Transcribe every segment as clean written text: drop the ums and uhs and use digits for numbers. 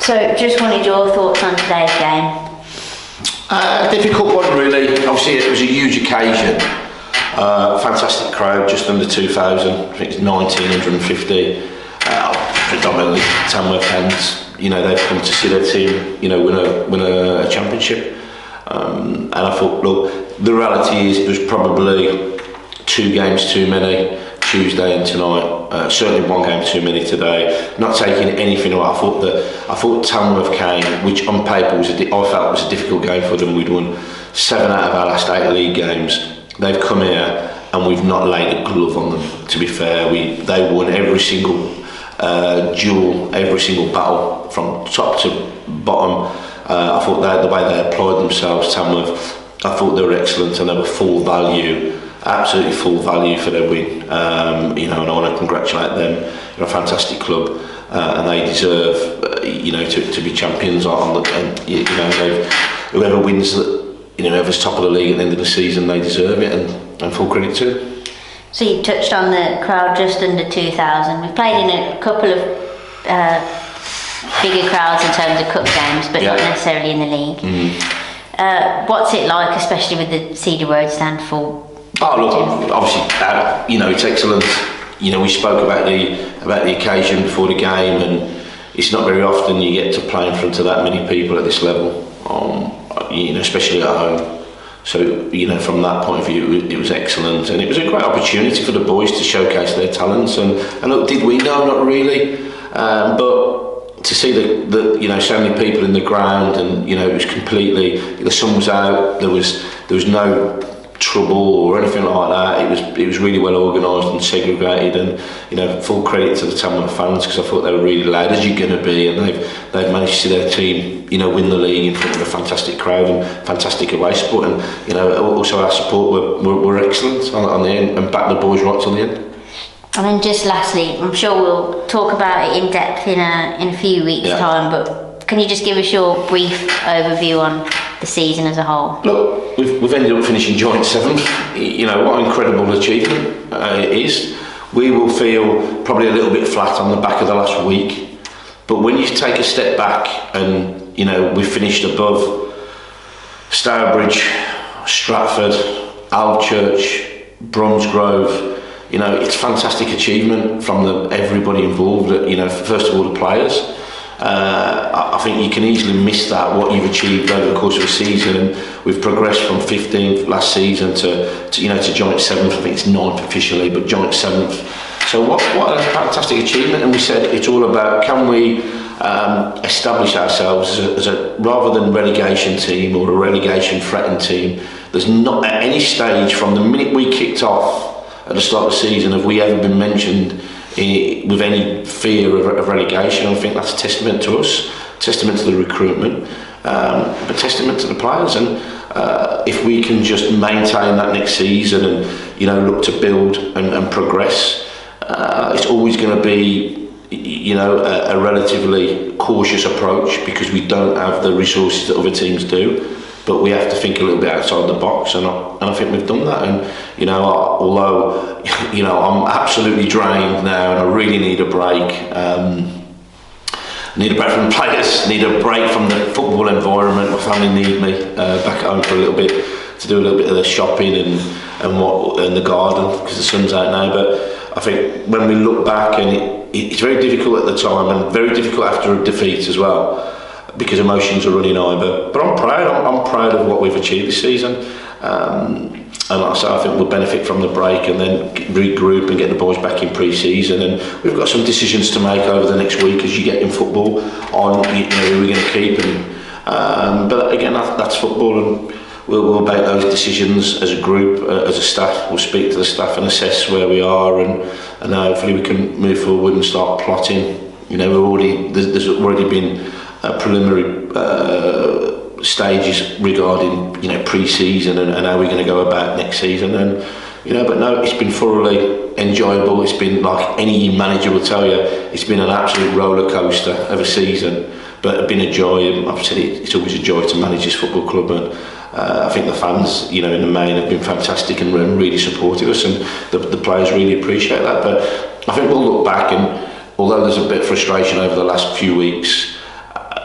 So, just wanted your thoughts on today's game. Difficult one, really. Obviously, it was a huge occasion. Fantastic crowd, just under 2,000. I think it's 1,950. Predominantly Tamworth fans. You know, they've come to see their team, you know, win a championship. And I thought, look, the reality is it was probably 2 games too many, Tuesday and tonight. Certainly 1 game too many today. Not taking anything away. I thought Tamworth came, which on paper I felt was a difficult game for them. We'd won 7 out of our last 8 league games. They've come here and we've not laid a glove on them. To be fair, they won every single duel, every single battle from top to bottom. I thought the way they applied themselves, Tamworth, I thought they were excellent and they were full value, absolutely full value for their win. You know, and I want to congratulate them. They're a fantastic club, and they deserve, you know, to be champions. And you know, whoever wins, you know, whoever's top of the league at the end of the season, they deserve it, and full credit to them. So you touched on the crowd just under 2,000. We've played in a couple of bigger crowds in terms of cup games, but not necessarily in the league. What's it like, especially with the Cedar Road stand full? Oh look, obviously, you know, it's excellent. You know, we spoke about the occasion before the game, and it's not very often you get to play in front of that many people at this level. You know, especially at home. So, you know, from that point of view, it was excellent, and it was a great opportunity for the boys to showcase their talents. And look, did we know? Not really, but to see the you know, so many people in the ground, and you know, it was completely, the sun was out, there was no trouble or anything like that. It was really well organised and segregated, and you know, full credit to the Tamworth fans, because I thought they were really loud, as you're going to be, and they've managed to see their team, you know, win the league in front of a fantastic crowd and fantastic away support. And you know, also our support were excellent on the end, and backed the boys right till the end. And then just lastly, I'm sure we'll talk about it in depth in a few weeks' time, but can you just give us your brief overview on the season as a whole? Look, we've ended up finishing joint 7th. You know, what an incredible achievement it is. We will feel probably a little bit flat on the back of the last week, but when you take a step back and, you know, we finished above Stourbridge, Stratford, Alchurch, Bromsgrove, you know, it's a fantastic achievement from everybody involved. You know, first of all, the players. I think you can easily miss that, what you've achieved over the course of a season, and we've progressed from 15th last season to you know, to joint 7th. I think it's 9th officially, but joint 7th. So what a fantastic achievement. And we said it's all about, can we establish ourselves as a rather than relegation team or a relegation threatened team. There's not at any stage from the minute we kicked off at the start of the season have we ever been mentioned with any fear of relegation. I think that's a testament to us, testament to the recruitment, but testament to the players. And if we can just maintain that next season and, you know, look to build and progress, it's always going to be, you know, a relatively cautious approach, because we don't have the resources that other teams do. But we have to think a little bit outside the box, and I think we've done that. And you know, although you know, I'm absolutely drained now, and I really need a break. Need a break from the players. Need a break from the football environment. My family need me back at home for a little bit, to do a little bit of the shopping and the garden, because the sun's out now. But I think when we look back, and it's very difficult at the time, and very difficult after a defeat as well, because emotions are running high, but I'm proud. I'm proud of what we've achieved this season, and like I say, I think we'll benefit from the break and then regroup and get the boys back in pre-season. And we've got some decisions to make over the next week, as you get in football, on, you know, who we're going to keep. And but again, that's football, and we'll make those decisions as a group, as a staff. We'll speak to the staff and assess where we are, and hopefully we can move forward and start plotting. You know, there's already been preliminary stages regarding, you know, pre-season and how we're going to go about next season. And you know, but no, it's been thoroughly enjoyable. It's been, like any manager will tell you, it's been an absolute roller coaster of a season, but it's been a joy. And I've said it's always a joy to manage this football club, and I think the fans, you know, in the main have been fantastic and really supported us, and the players really appreciate that. But I think we'll look back, and although there's a bit of frustration over the last few weeks,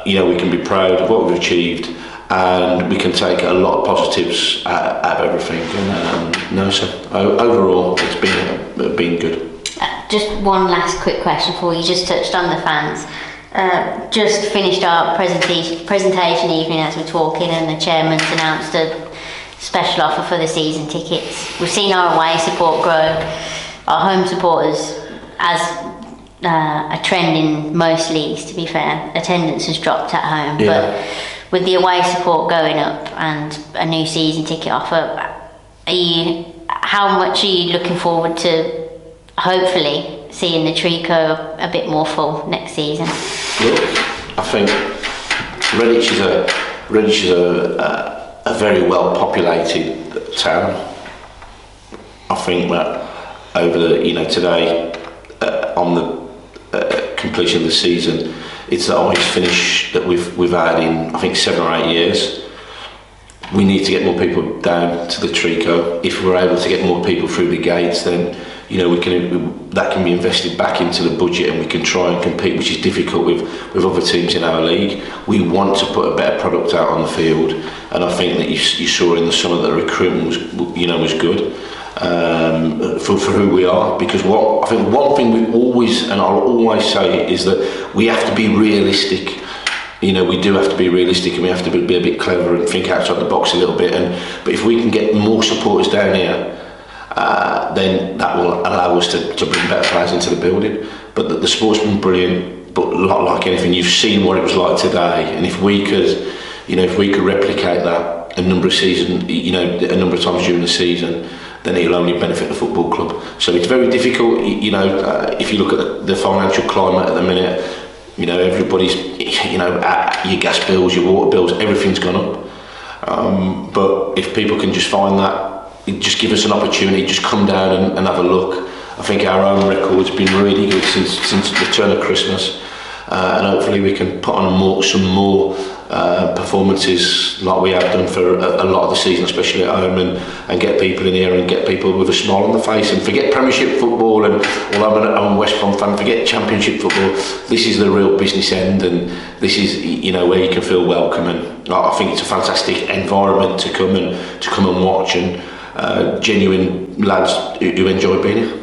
we can be proud of what we've achieved, and we can take a lot of positives out of everything. And so overall, it's been good. Just one last quick question for you. You just touched on the fans. Just finished our presentation evening as we're talking, and the chairman's announced a special offer for the season tickets. We've seen our away support grow, our home supporters, as a trend in most leagues, to be fair. Attendance has dropped at home, but with the away support going up and a new season ticket offer, how much are you looking forward to hopefully seeing the Trico a bit more full next season? Look, I think Redditch is a very well populated town. I think that over today on the completion of the season, it's the highest finish that we've had in I think 7 or 8 years. We need to get more people down to the Trico. If we're able to get more people through the gates, then that can be invested back into the budget, and we can try and compete, which is difficult with other teams in our league. We want to put a better product out on the field, and I think that you saw in the summer that the recruitment was good for who we are. Because I think one thing I'll always say is that we have to be realistic. We do have to be realistic, and we have to be a bit clever and think outside the box a little bit. But if we can get more supporters down here, then that will allow us to bring better players into the building. But the sport's been brilliant, but like anything, you've seen what it was like today, and if we could replicate that a number of times during the season, then it'll only benefit the football club. So it's very difficult, if you look at the financial climate at the minute, everybody's, your gas bills, your water bills, everything's gone up. But if people can just find that, just give us an opportunity, just come down and have a look. I think our own record's been really good since the turn of Christmas, and hopefully we can put on some more performances like we have done for a lot of the season, especially at home, and get people in here and get people with a smile on the face, and forget Premiership football, and although I'm a West Brom fan, forget Championship football. This is the real business end, and this is where you can feel welcome, and I think it's a fantastic environment to come and watch, and genuine lads who enjoy being here.